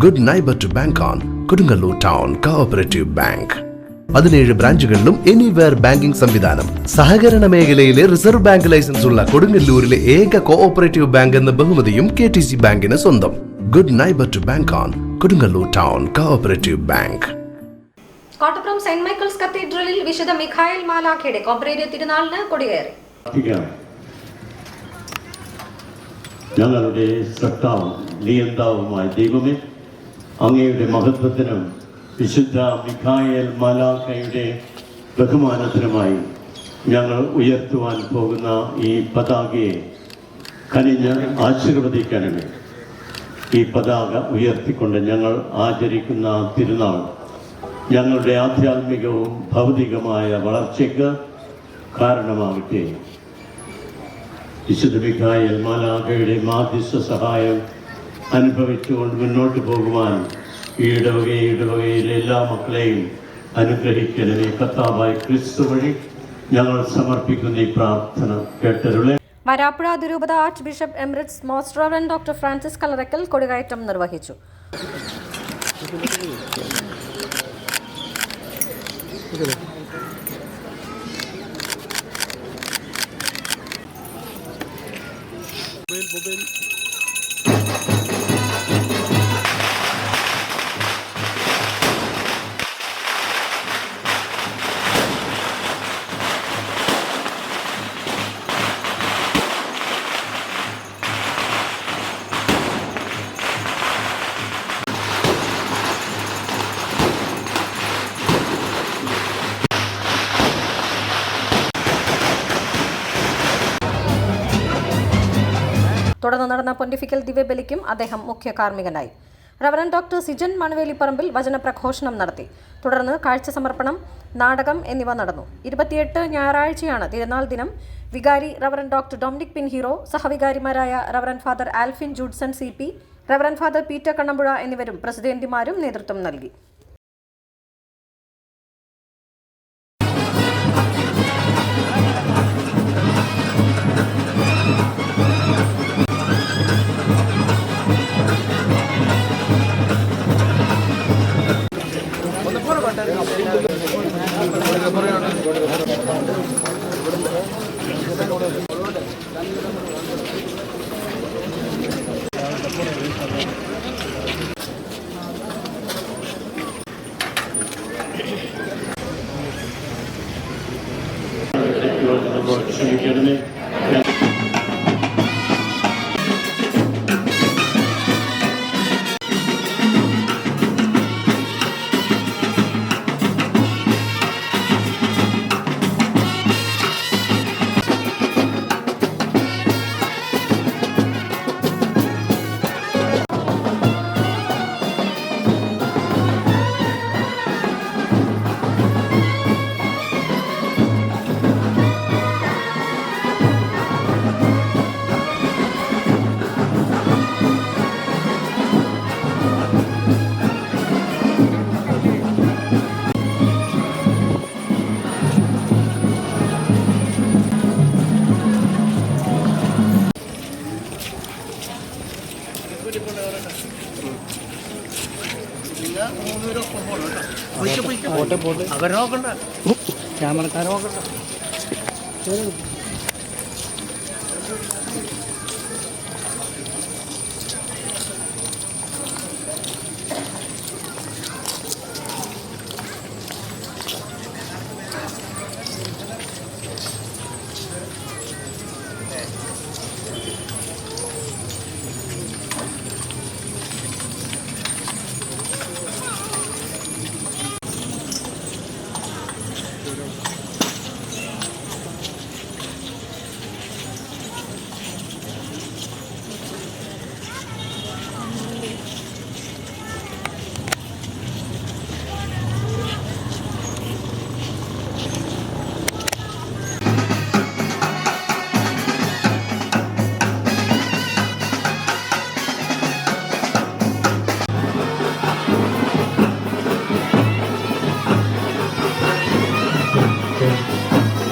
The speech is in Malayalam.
Good neighbour to bank on Kodungallur town cooperative bank. 17 ബ്രാഞ്ചുകളിലും എനിവെയർ ബാങ്കിംഗ് സംവിധാനം. സഹകരണ മേഖലയിലെ റിസർവ് ബാങ്ക് ലൈസൻസ് ഉള്ള കൊടുങ്ങല്ലൂരിലെ ഏക കോഓപ്പറേറ്റീവ് ബാങ്ക് എന്ന ബഹുമതിയും KTC ബാങ്കിന് സ്വന്തം. Good neighbour to bank on Kodungallur town cooperative bank. Kottappuram Saint Michael's കത്തീഡ്രലിൽ വിശുദ്ധ മിഖായേൽ മാലാഖയുടെ കോപ്പറേറ്റീവ് തിരുനാളിന് കൊടികയറി. ഞങ്ങളുടെ സത്താവും നിയന്താവുമായ ദൈവമേ, അങ്ങയുടെ മഹത്വത്തിനും വിശുദ്ധ മിഖായേൽ മാലാഖയുടെ ബഹുമാനത്തിനുമായി ഞങ്ങൾ ഉയർത്തുവാൻ പോകുന്ന ഈ പതാകയെ കനിഞ്ഞ് ആശീർവദിക്കണമേ. ഈ പതാക ഉയർത്തിക്കൊണ്ട് ഞങ്ങൾ ആചരിക്കുന്ന തിരുനാൾ ഞങ്ങളുടെ ആധ്യാത്മികവും ഭൗതികമായ വളർച്ചയ്ക്ക് കാരണമാകട്ടെ. വിശുദ്ധ മിഖായേൽ മാലാഖയുടെ മാധ്യസ്ഥ സഹായം അനുഭവിച്ചുകൊണ്ട് മുന്നോട്ട് പോകുവാൻ ഈ ഇടവകയിലെ എല്ലാ മക്കളെയും അനുഗ്രഹിക്കണമേ. കർത്താവായ ക്രിസ്തു വഴി ഞങ്ങൾ സമർപ്പിക്കുന്ന ഈ പ്രാർത്ഥന കേട്ടരുളെ. വരാപ്പുഴ അതിരൂപത archbishop emeritus most reverend doctor Francis Kallarakkal കൊടികയറ്റം നിർവഹിച്ചു. തുടർന്ന് നടന്ന പൊന്റിഫിക്കൽ ദിവ്യബലിക്കും അദ്ദേഹം മുഖ്യ കാർമ്മികനായി. റവറൻഡ് ഡോക്ടർ സിജൻ മണവേലിപ്പറമ്പിൽ വചനപ്രഘോഷണം നടത്തി. തുടർന്ന് കാഴ്ച സമർപ്പണം, നാടകം എന്നിവ നടന്നു. 28 ഞായറാഴ്ചയാണ് തിരുനാൾ ദിനം. വികാരി റവറൻഡ് ഡോക്ടർ ഡൊമിനിക് പിൻഹീറോ, സഹവികാരിമാരായ reverend father Alphin Judson CP, reverend father Peter Kannampuzha എന്നിവരും പ്രസിഡന്റുമാരും നേതൃത്വം നൽകി. പോട്ടെ അവർ നോക്കണ്ട, ക്യാമറക്കാർ നോക്കണ്ട.